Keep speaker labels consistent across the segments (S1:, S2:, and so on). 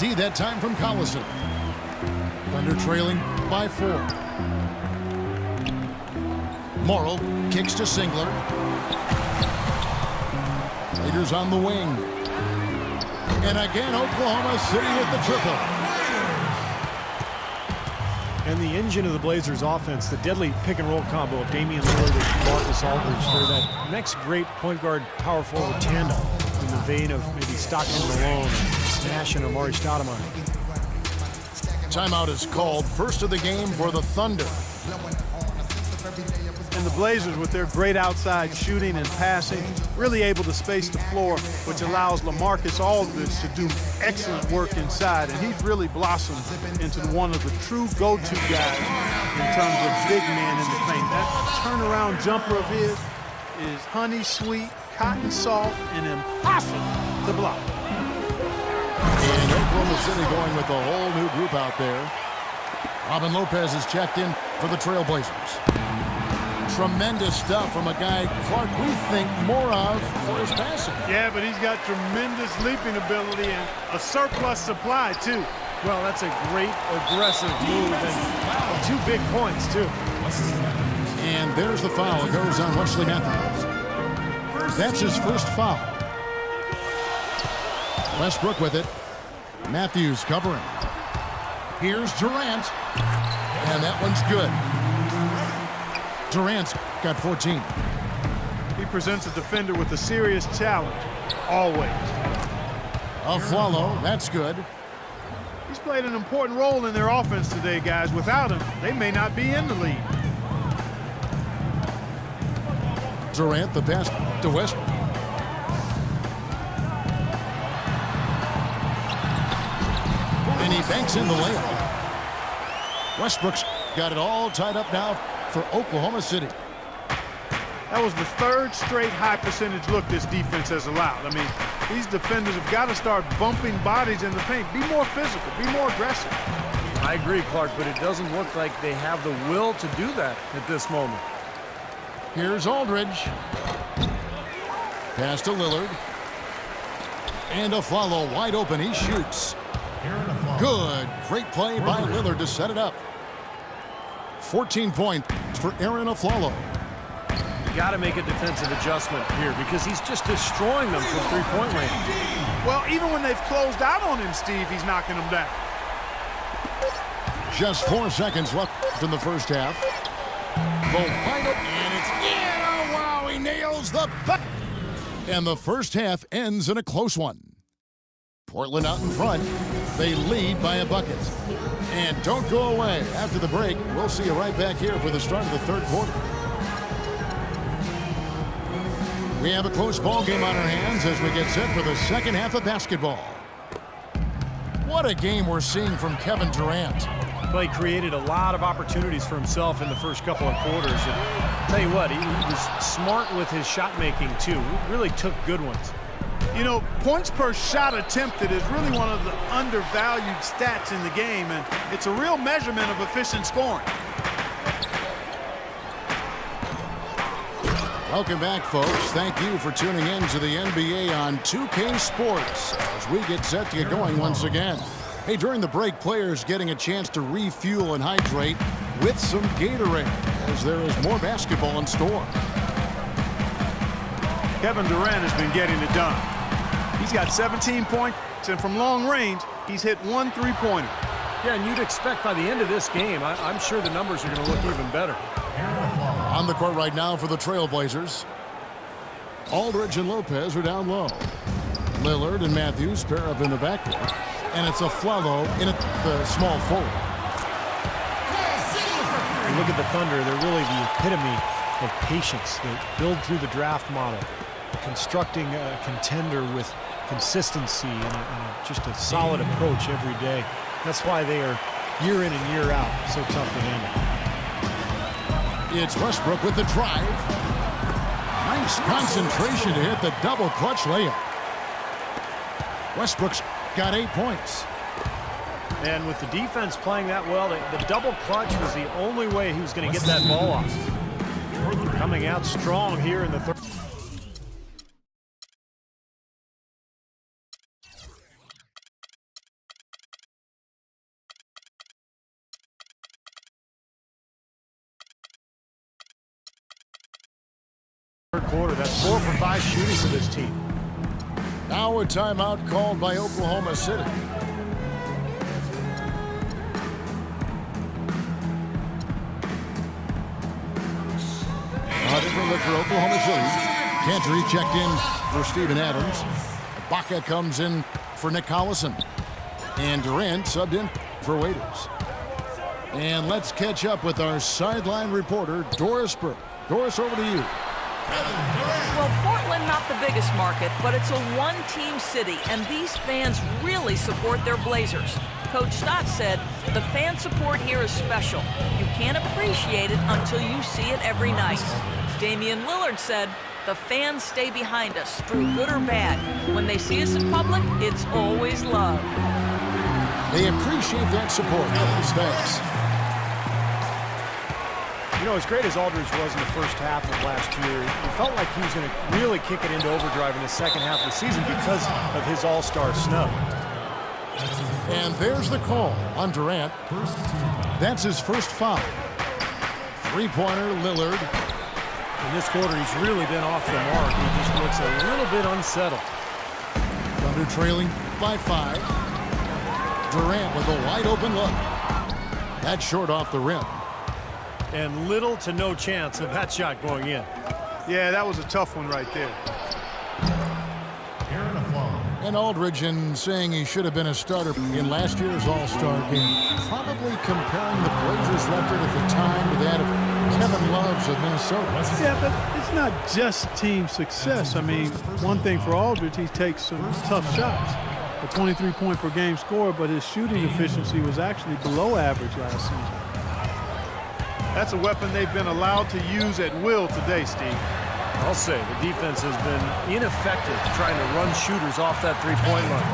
S1: PAT that time from Collison. Thunder trailing by 4. Morrill kicks to Singler. Raiders on the wing. And again, Oklahoma City with the triple.
S2: And the engine of the Blazers offense, the deadly pick-and-roll combo of Damian Lillard and Marcus Aldridge. They're that next great point guard power forward tandem in the vein of maybe Stockton Malone, Nash and Amari Stoudemire.
S1: Timeout is called. First of the game for the Thunder.
S3: And the Blazers, with their great outside shooting and passing, really able to space the floor, which allows LaMarcus Aldridge to do excellent work inside. And he's really blossomed into one of the true go-to guys in terms of big man in the paint. That turnaround jumper of his is honey sweet, cotton soft, and impossible to block.
S1: And Oklahoma City going with a whole new group out there. Robin Lopez is checked in for the Trailblazers. Tremendous stuff from a guy, Clark, we think more of for his passing.
S3: Yeah, but he's got tremendous leaping ability and a surplus supply, too.
S2: Well, that's a great aggressive move and 2 big points, too.
S1: And there's the foul. It goes on Wesley Matthews. That's his first foul. Westbrook with it. Matthews covering. Here's Durant. And that one's good. Durant's got 14.
S3: He presents a defender with a serious challenge, always.
S1: Afflalo, that's good.
S3: He's played an important role in their offense today, guys. Without him, they may not be in the lead.
S1: Durant, the pass to Westbrook. And he banks in the layup. Westbrook's got it all tied up now for Oklahoma City.
S3: That was the 3rd straight high percentage look this defense has allowed. I mean, these defenders have got to start bumping bodies in the paint. Be more physical, be more aggressive.
S4: I agree, Clark, but it doesn't look like they have the will to do that at this moment.
S1: Here's Aldridge. Pass to Lillard. And Afflalo wide open. He shoots. Good. Great play by Lillard to set it up. 14 points for Aaron Afflalo.
S4: You got to make a defensive adjustment here because he's just destroying them from 3-point range.
S3: Well, even when they've closed out on him, Steve, he's knocking them down.
S1: Just 4 seconds left in the first half. The wide open, and it's yeah! Wow, he nails the back. And the first half ends in a close one. Portland out in front. They lead by a bucket. And don't go away. After the break, we'll see you right back here for the start of the 3rd quarter. We have a close ball game on our hands as we get set for the second half of basketball. What a game we're seeing from Kevin Durant.
S2: Well, he created a lot of opportunities for himself in the first couple of quarters. And I'll tell you what, he was smart with his shot making, too. He really took good ones.
S3: You know, points per shot attempted is really one of the undervalued stats in the game, and it's a real measurement of efficient scoring.
S1: Welcome back, folks. Thank you for tuning in to the NBA on 2K Sports as we get set to get going once again. Hey, during the break, players getting a chance to refuel and hydrate with some Gatorade as there is more basketball in store.
S3: Kevin Durant has been getting it done. He's got 17 points, and from long range, he's hit 1 3-pointer.
S4: Yeah, and you'd expect by the end of this game, I'm sure the numbers are going to look even better.
S1: On the court right now for the Trailblazers. Aldridge and Lopez are down low. Lillard and Matthews pair up in the backcourt. And it's Afflalo in the small forward.
S2: And look at the Thunder. They're really the epitome of patience. They build through the draft model, constructing a contender with consistency and just a solid approach every day. That's why they are year in and year out so tough to handle.
S1: It's Westbrook with the drive. Nice concentration to hit the double clutch layup. Westbrook's got 8 points.
S2: And with the defense playing that well, the double clutch was the only way he was going to get that ball off. Coming out strong here in the third. quarter. That's 4 for 5 shooting for this team.
S1: Now a timeout called by Oklahoma City. A different look for Oklahoma City. Cantor checked in for Steven Adams. Ibaka comes in for Nick Collison. And Durant subbed in for Waiters. And let's catch up with our sideline reporter, Doris Burke. Doris, over to you.
S5: Well, Portland, not the biggest market, but it's a one-team city, and these fans really support their Blazers. Coach Stott said, the fan support here is special. You can't appreciate it until you see it every night. Damian Lillard said, the fans stay behind us through good or bad. When they see us in public, it's always love.
S1: They appreciate that support. Thanks.
S2: You know, as great as Aldridge was in the first half of last year, it felt like he was going to really kick it into overdrive in the second half of the season because of his all-star snub.
S1: And there's the call on Durant. That's his first foul. Three-pointer, Lillard.
S2: In this quarter, he's really been off the mark. He just looks a little bit unsettled.
S1: Thunder trailing by 5. Durant with a wide-open look. That's short off the rim.
S2: And little to no chance of that shot going in.
S3: Yeah, that was a tough one right there.
S1: And Aldridge, in saying he should have been a starter in last year's All-Star game, probably comparing the Blazers record at the time to that of Kevin Love's of Minnesota.
S3: Yeah, but it's not just team success. I mean, one thing for Aldridge, he takes some tough shots. A 23-point per game score, but his shooting efficiency was actually below average last season. That's a weapon they've been allowed to use at will today, Steve.
S4: I'll say the defense has been ineffective trying to run shooters off that three-point line.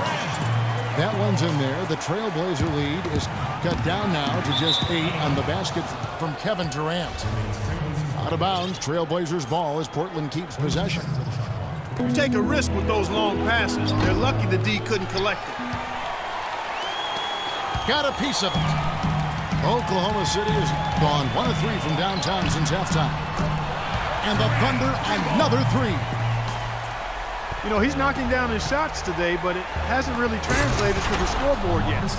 S1: That one's in there. The Trailblazer lead is cut down now to just 8 on the basket from Kevin Durant. Out of bounds, Trailblazers ball as Portland keeps possession.
S3: You take a risk with those long passes. They're lucky the D couldn't collect it.
S1: Got a piece of it. Oklahoma City has gone 1 of 3 from downtown since halftime. And the Thunder another 3.
S3: You know, he's knocking down his shots today, but it hasn't really translated to the scoreboard yet.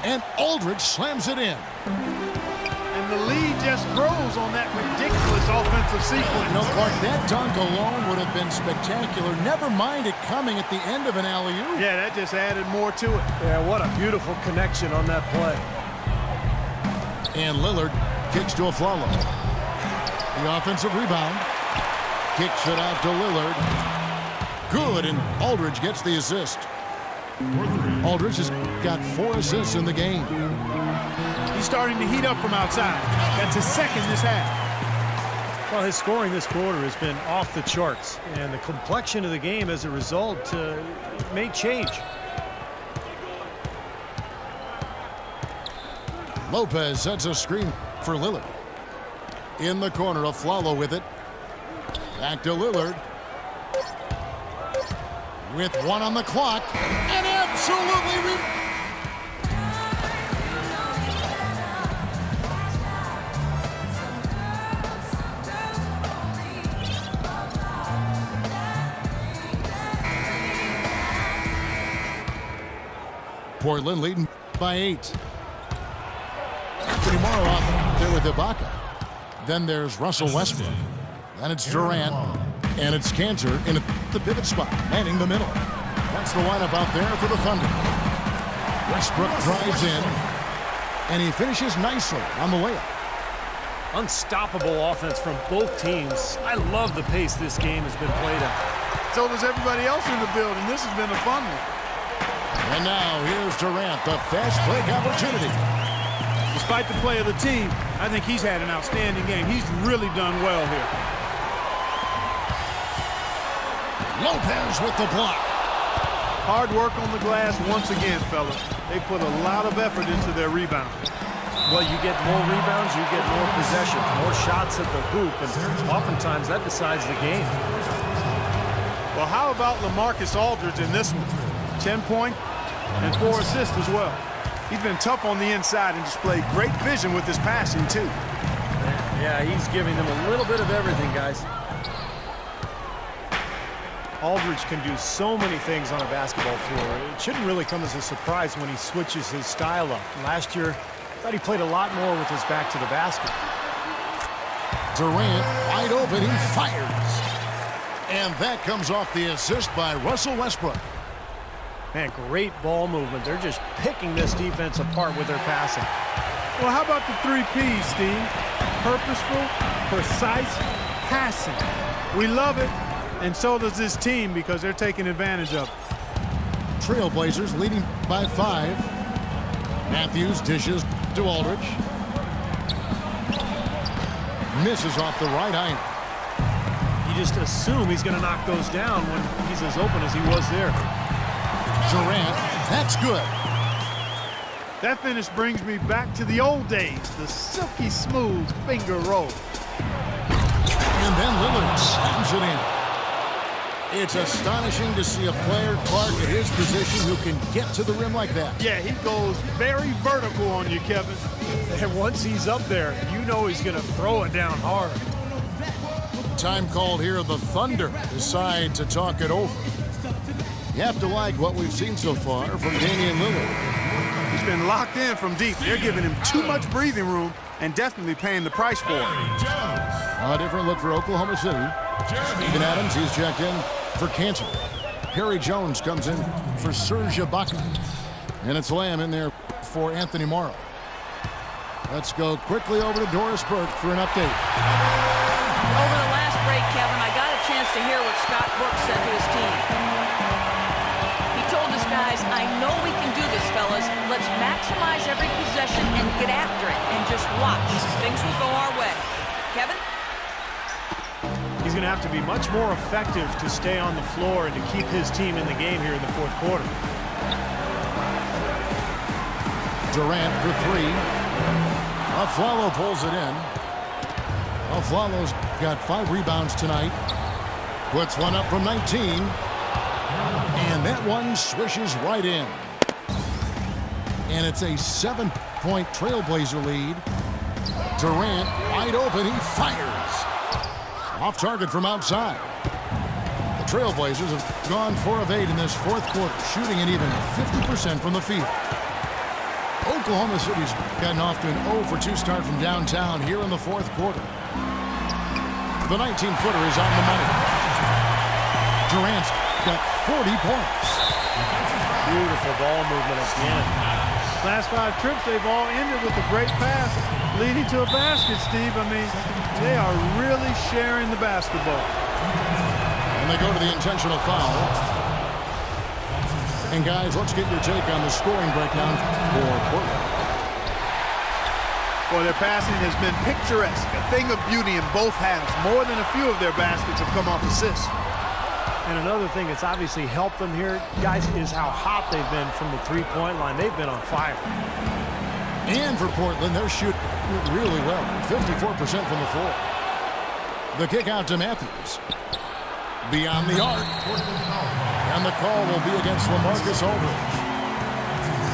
S1: And Aldridge slams it in.
S3: And the lead just grows on that ridiculous offensive sequence.
S1: No, Clark, that dunk alone would have been spectacular. Never mind it coming at the end of an alley-oop.
S3: Yeah, that just added more to it.
S4: Yeah, what a beautiful connection on that play.
S1: And Lillard kicks to Afflalo. The offensive rebound. Kicks it out to Lillard. Good, and Aldridge gets the assist. Aldridge has got 4 assists in the game.
S3: He's starting to heat up from outside. That's his second this half.
S2: Well, his scoring this quarter has been off the charts, and the complexion of the game as a result may change.
S1: Lopez sets a screen for Lillard. In the corner, Afflalo with it. Back to Lillard. With 1 on the clock. And absolutely... Portland leading by 8. Anthony Morrow out there with Ibaka. Then there's Russell Westbrook. Then it's Durant. And it's Cantor in the pivot spot, manning the middle. That's the lineup out there for the Thunder. Westbrook drives in. And he finishes nicely on the layup.
S2: Unstoppable offense from both teams. I love the pace this game has been played at.
S3: So does everybody else in the building. This has been a fun one.
S1: And now here's Durant, the fast break opportunity.
S3: Despite the play of the team, I think he's had an outstanding game. He's really done well here.
S1: Lopez with the block.
S3: Hard work on the glass once again, fellas. They put a lot of effort into their rebound.
S4: Well, you get more rebounds, you get more possession, more shots at the hoop, and oftentimes that decides the game.
S3: Well, how about LaMarcus Aldridge in this one? 10 points and 4 assists as well. He's been tough on the inside and displayed great vision with his passing, too.
S4: Yeah, he's giving them a little bit of everything, guys.
S2: Aldridge can do so many things on a basketball floor. It shouldn't really come as a surprise when he switches his style up. Last year, I thought he played a lot more with his back to the basket.
S1: Durant wide open, he fires. And that comes off the assist by Russell Westbrook.
S2: Man, great ball movement. They're just picking this defense apart with their passing.
S3: Well, how about the 3 Ps, Steve? Purposeful, precise, passing. We love it, and so does this team because they're taking advantage of it.
S1: Trailblazers leading by 5. Matthews dishes to Aldridge. Misses off the right iron.
S2: You just assume he's going to knock those down when he's as open as he was there.
S1: Durant, that's good.
S3: That finish brings me back to the old days, the silky smooth finger roll.
S1: And then Lillard slams it in. It's astonishing to see a player, Clark, at his position who can get to the rim like that.
S3: Yeah, he goes very vertical on you, Kevin.
S2: And once he's up there, you know he's going to throw it down hard.
S1: Time called here. The Thunder decide to talk it over. You have to like what we've seen so far from Damian Lillard.
S3: He's been locked in from deep. They're giving him too much breathing room and definitely paying the price for it.
S1: A different look for Oklahoma City. Steven Adams, he's checked in for Cantor. Perry Jones comes in for Serge Ibaka. And it's Lamb in there for Anthony Morrow. Let's go quickly over to Doris Burke for an update.
S5: Over the last break, Kevin, I got a chance to hear what Scott Brooks said to his team. He told his guys, I know we can do this, fellas. Let's maximize every possession and get after it and just watch. Things will go our way. Kevin?
S2: He's going to have to be much more effective to stay on the floor and to keep his team in the game here in the fourth quarter.
S1: Durant for 3. Afflalo pulls it in. Afflalo's got 5 rebounds tonight. Puts one up from 19. And that one swishes right in. And it's a 7-point Trailblazer lead. Durant wide open, he fires. Off target from outside. The Trailblazers have gone 4 of 8 in this fourth quarter, shooting an even 50% from the field. Oklahoma City's gotten off to an 0-for-2 start from downtown here in the fourth quarter. The 19-footer is on the money. Durant's got 40 points.
S2: Beautiful ball movement again.
S3: Last 5 trips, they've all ended with a great pass leading to a basket, Steve. I mean, they are really sharing the basketball.
S1: And they go to the intentional foul. And guys, let's get your take on the scoring breakdown for Portland.
S3: Well, their passing has been picturesque, a thing of beauty in both halves. More than a few of their baskets have come off assists.
S2: And another thing that's obviously helped them here, guys, is how hot they've been from the three-point line. They've been on fire.
S1: And for Portland, they're shooting really well, 54% from the floor. The kick out to Matthews. Beyond the arc. And the call will be against LaMarcus Aldridge.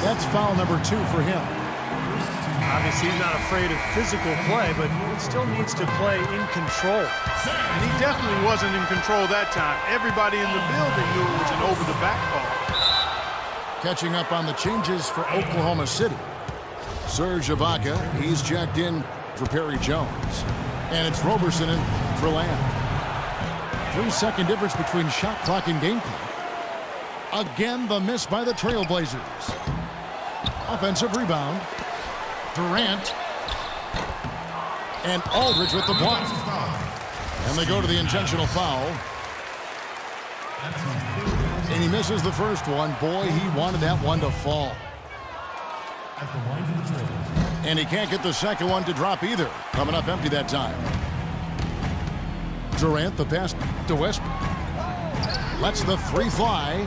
S1: That's foul number 2 for him.
S2: Obviously, he's not afraid of physical play, but he still needs to play in control.
S3: And he definitely wasn't in control that time. Everybody in the building knew it was an over-the-back call.
S1: Catching up on the changes for Oklahoma City. Serge Ibaka, he's checked in for Perry Jones. And it's Roberson in for Lamb. 3-second difference between shot clock and game clock. Again, the miss by the Trailblazers. Offensive rebound. Durant. And Aldridge with the block. And they go to the intentional foul. And he misses the first one. Boy, he wanted that one to fall. And he can't get the second one to drop either. Coming up empty that time. Durant, the pass to Westbrook. Lets the 3 fly.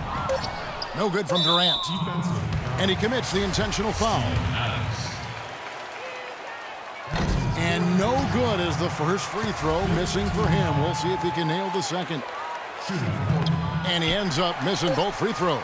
S1: No good from Durant. And he commits the intentional foul. And no good is the first free throw, missing for him. We'll see if he can nail the second. And he ends up missing both free throws.